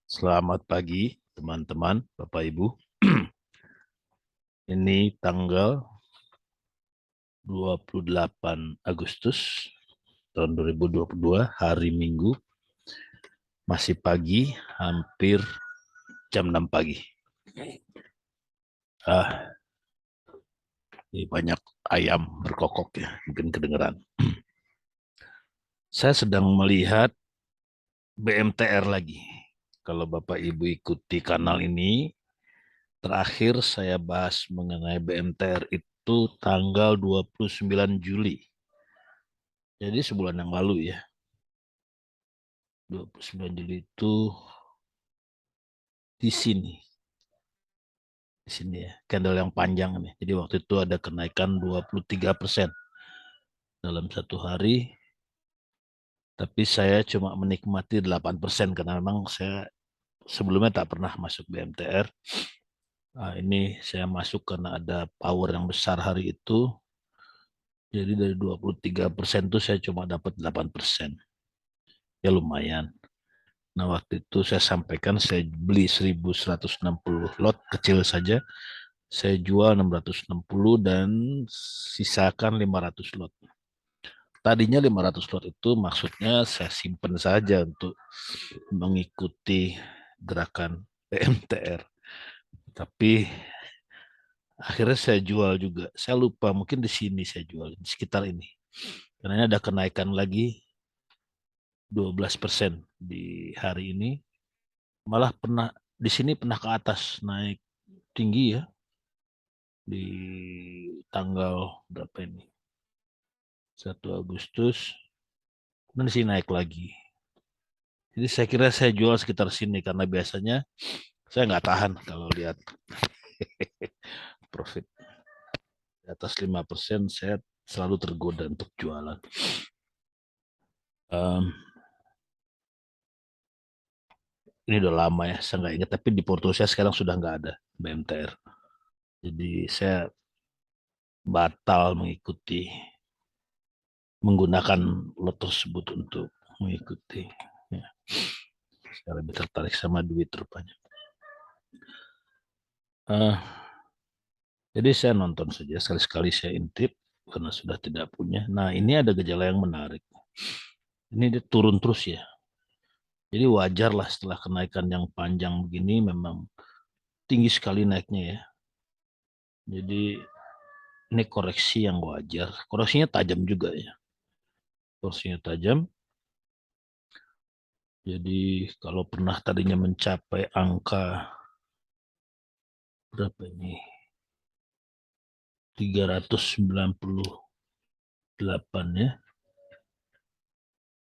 Selamat pagi, teman-teman, Bapak Ibu. Ini tanggal 28 Agustus tahun 2022, hari Minggu. Masih pagi, hampir jam 6 pagi. Ini banyak ayam berkokok ya, mungkin kedengeran. Saya sedang melihat BMTR lagi. Kalau Bapak Ibu ikuti kanal ini, terakhir saya bahas mengenai BMTR itu tanggal 29 Juli. Jadi sebulan yang lalu ya. 29 Juli itu di sini. Di sini ya, candle yang panjang nih. Jadi waktu itu ada kenaikan 23% dalam satu hari. Tapi saya cuma menikmati 8% karena memang saya sebelumnya tak pernah masuk BMTR. Nah, ini saya masuk karena ada power yang besar hari itu. Jadi dari 23% itu saya cuma dapat 8%. Ya lumayan. Nah, waktu itu saya sampaikan saya beli 1160 lot kecil saja. Saya jual 660 dan sisakan 500 lot. Tadinya 500 lot itu maksudnya saya simpen saja untuk mengikuti gerakan PMTR. Tapi akhirnya saya jual juga. Saya lupa, mungkin di sini saya jual, di sekitar ini. Karena ini ada kenaikan lagi 12% di hari ini. Malah pernah di sini pernah ke atas, naik tinggi ya di tanggal berapa ini? 1 Agustus. Dan di sini naik lagi. Jadi saya kira saya jual sekitar sini karena biasanya saya nggak tahan kalau lihat profit di atas 5%, saya selalu tergoda untuk jualan. Um, ini udah lama ya, saya nggak ingat. Tapi di porto saya sekarang sudah nggak ada BMTR. Jadi saya batal menggunakan lot tersebut untuk mengikuti. Ya. Saya lebih tertarik sama duit rupanya. Jadi saya nonton saja, sekali-sekali saya intip karena sudah tidak punya. Nah, ini ada gejala yang menarik. Ini dia turun terus ya. Jadi wajar lah setelah kenaikan yang panjang begini memang tinggi sekali naiknya ya. Jadi ini koreksi yang wajar. Koreksinya tajam juga ya. Koreksinya tajam. Jadi kalau pernah tadinya mencapai angka berapa ini? 398 ya.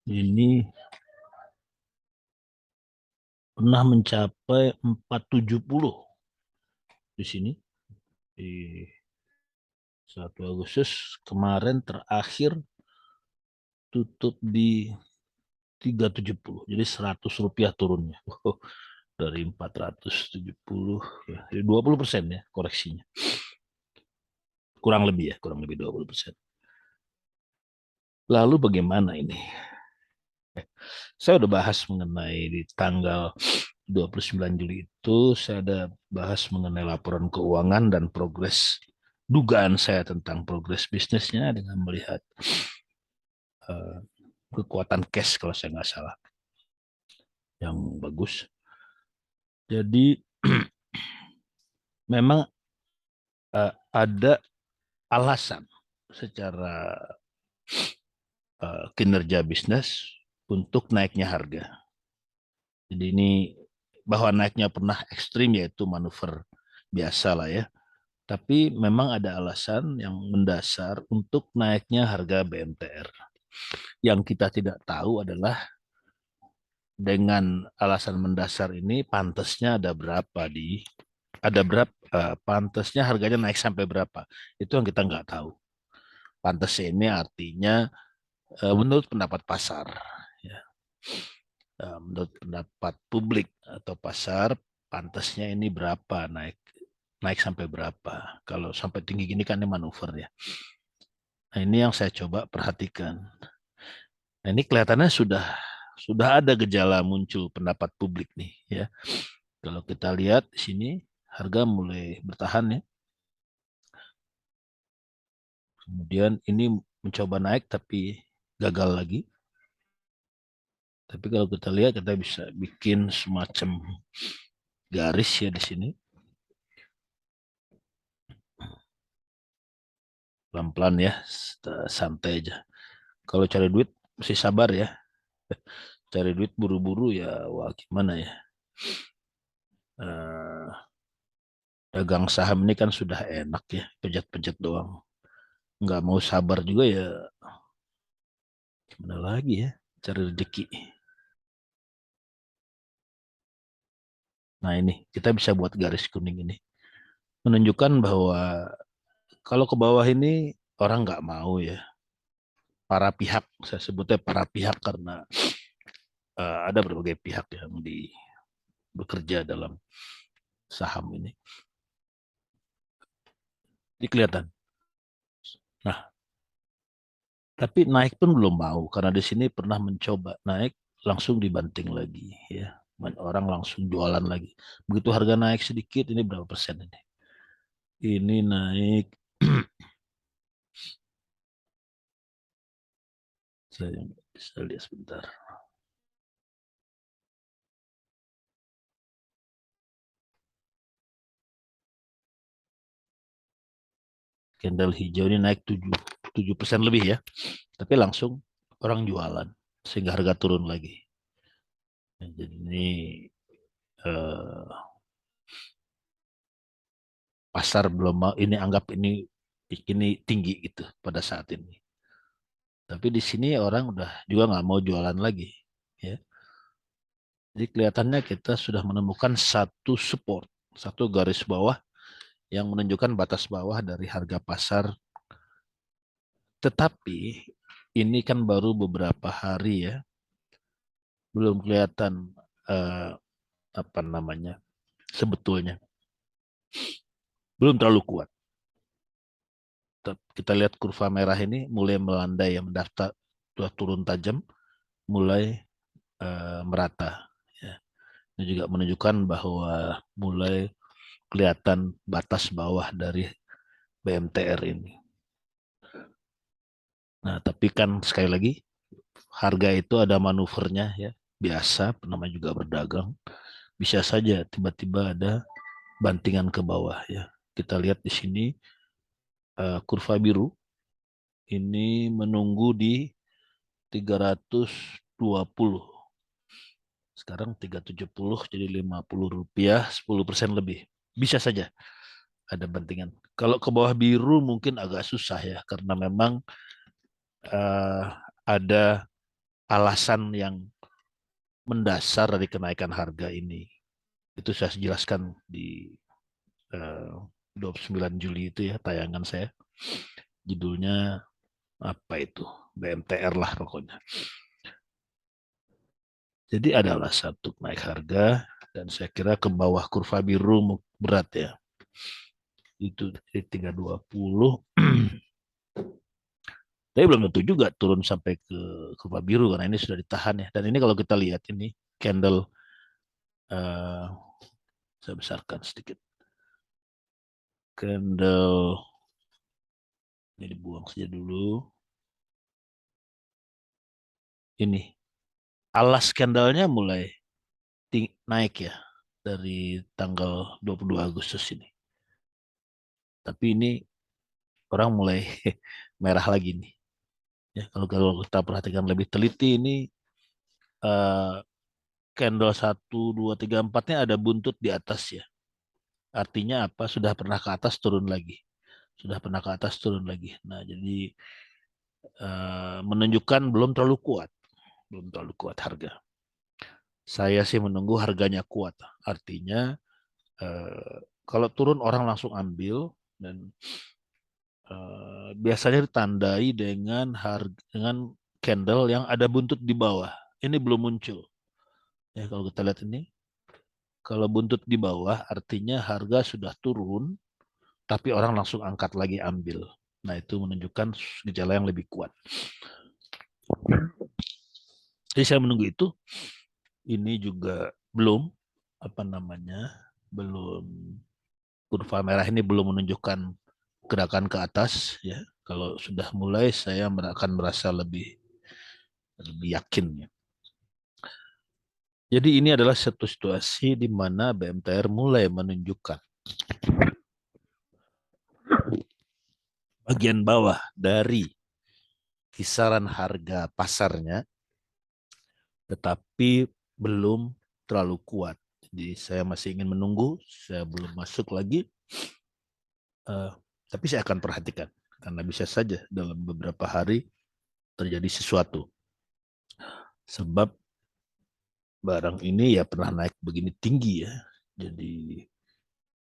Ini pernah mencapai 470 di sini di 1 Agustus kemarin terakhir tutup di 370. Jadi Rp100 turunnya. Dari 470 ya, 20% ya koreksinya. Kurang lebih ya, kurang lebih 20%. Lalu bagaimana ini? Saya udah bahas mengenai di tanggal 29 Juli itu, saya ada bahas mengenai laporan keuangan dan progres, dugaan saya tentang progres bisnisnya dengan melihat uh, kekuatan cash kalau saya nggak salah, yang bagus. Jadi memang ada alasan secara kinerja bisnis untuk naiknya harga. Jadi ini bahwa naiknya pernah ekstrim yaitu manuver biasa lah ya. Tapi memang ada alasan yang mendasar untuk naiknya harga BMTR. Yang kita tidak tahu adalah dengan alasan mendasar ini pantasnya ada berapa pantasnya harganya naik sampai berapa. Itu yang kita nggak tahu. Pantasnya ini artinya menurut pendapat pasar ya. Menurut pendapat publik atau pasar pantasnya ini berapa, naik naik sampai berapa. Kalau sampai tinggi gini kan ini manuver ya. Nah, ini yang saya coba perhatikan. Nah, ini kelihatannya sudah sudah ada gejala muncul pendapat publik nih ya. Kalau kita lihat di sini harga mulai bertahan ya. Kemudian ini mencoba naik tapi gagal lagi. Tapi kalau kita lihat kita bisa bikin semacam garis ya di sini. Pelan-pelan ya, santai aja. Kalau cari duit mesti sabar ya. Cari duit buru-buru ya, wah gimana ya. Eh, Dagang saham ini kan sudah enak ya, pencet-pencet doang. Nggak mau sabar juga ya, gimana lagi ya, cari rezeki. Nah ini, kita bisa buat garis kuning ini. Menunjukkan bahwa kalau ke bawah ini orang nggak mau ya. Para pihak, saya sebutnya para pihak karena ada berbagai pihak yang bekerja dalam saham ini. Ini kelihatan. Nah, tapi naik pun belum mau karena di sini pernah mencoba naik langsung dibanting lagi ya. Orang langsung jualan lagi. Begitu harga naik sedikit ini berapa persen ini? Ini naik saya bisa lihat sebentar. Candle hijau ini naik 7% lebih ya. Tapi langsung orang jualan sehingga harga turun lagi. Nah, jadi ini eh, pasar belum mau ini anggap ini tinggi gitu pada saat ini. Tapi di sini orang udah juga nggak mau jualan lagi. Ya. Jadi kelihatannya kita sudah menemukan satu support, satu garis bawah yang menunjukkan batas bawah dari harga pasar. Tetapi ini kan baru beberapa hari ya, belum kelihatan eh, apa namanya sebetulnya, belum terlalu kuat. Kita lihat kurva merah ini mulai melandai, yang mendaftar sudah turun tajam, mulai merata. Ya. Ini juga menunjukkan bahwa mulai kelihatan batas bawah dari BMTR ini. Nah, tapi kan sekali lagi harga itu ada manuvernya ya. Biasa, namanya juga berdagang. Bisa saja tiba-tiba ada bantingan ke bawah ya. Kita lihat di sini kurva biru ini menunggu di 320. Sekarang 370 jadi Rp50, 10% lebih. Bisa saja ada bantingan. Kalau ke bawah biru mungkin agak susah ya karena memang eh, ada alasan yang mendasar dari kenaikan harga ini. Itu saya jelaskan di eh, 29 Juli itu ya tayangan saya. Judulnya apa itu? BMTR lah pokoknya. Jadi ada alasan untuk naik harga dan saya kira ke bawah kurva biru berat ya. Itu di 320. Tapi belum tentu juga turun sampai ke kurva biru karena ini sudah ditahan ya. Dan ini kalau kita lihat ini candle eh, saya besarkan sedikit. Candle ini dibuang saja dulu. Ini alas candlenya mulai naik ya dari tanggal 22 Agustus ini. Tapi ini orang mulai merah lagi nih. Ya, kalau kita perhatikan lebih teliti ini eh, candle 1, 2, 3, 4-nya ada buntut di atas ya. Artinya apa? Sudah pernah ke atas turun lagi. Sudah pernah ke atas turun lagi. Nah, jadi menunjukkan belum terlalu kuat. Belum terlalu kuat harga. Saya sih menunggu harganya kuat. Artinya kalau turun orang langsung ambil dan biasanya ditandai dengan dengan candle yang ada buntut di bawah. Ini belum muncul. Ya, kalau kita lihat ini, kalau buntut di bawah artinya harga sudah turun, tapi orang langsung angkat lagi ambil. Nah, itu menunjukkan gejala yang lebih kuat. Jadi saya menunggu itu. Ini juga belum belum, kurva merah ini belum menunjukkan gerakan ke atas ya. Kalau sudah mulai saya akan merasa lebih lebih yakin ya. Jadi ini adalah satu situasi di mana BMTR mulai menunjukkan bagian bawah dari kisaran harga pasarnya, tetapi belum terlalu kuat. Jadi saya masih ingin menunggu, saya belum masuk lagi, uh, tapi saya akan perhatikan karena bisa saja dalam beberapa hari terjadi sesuatu. Sebab barang ini ya pernah naik begini tinggi ya. Jadi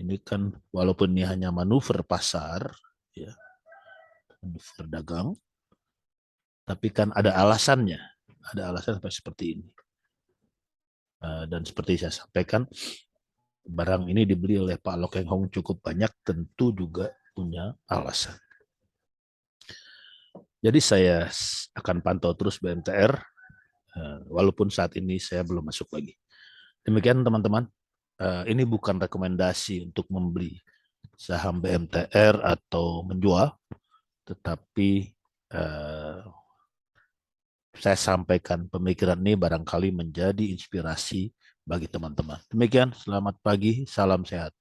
ini kan walaupun ini hanya manuver pasar, ya, manuver dagang, tapi kan ada alasannya. Ada alasan sampai seperti ini. Dan seperti saya sampaikan, barang ini dibeli oleh Pak Lokeng Hong cukup banyak, tentu juga punya alasan. Jadi saya akan pantau terus BMTR, walaupun saat ini saya belum masuk lagi. Demikian teman-teman, ini bukan rekomendasi untuk membeli saham BMTR atau menjual, tetapi saya sampaikan pemikiran ini barangkali menjadi inspirasi bagi teman-teman. Demikian, selamat pagi, salam sehat.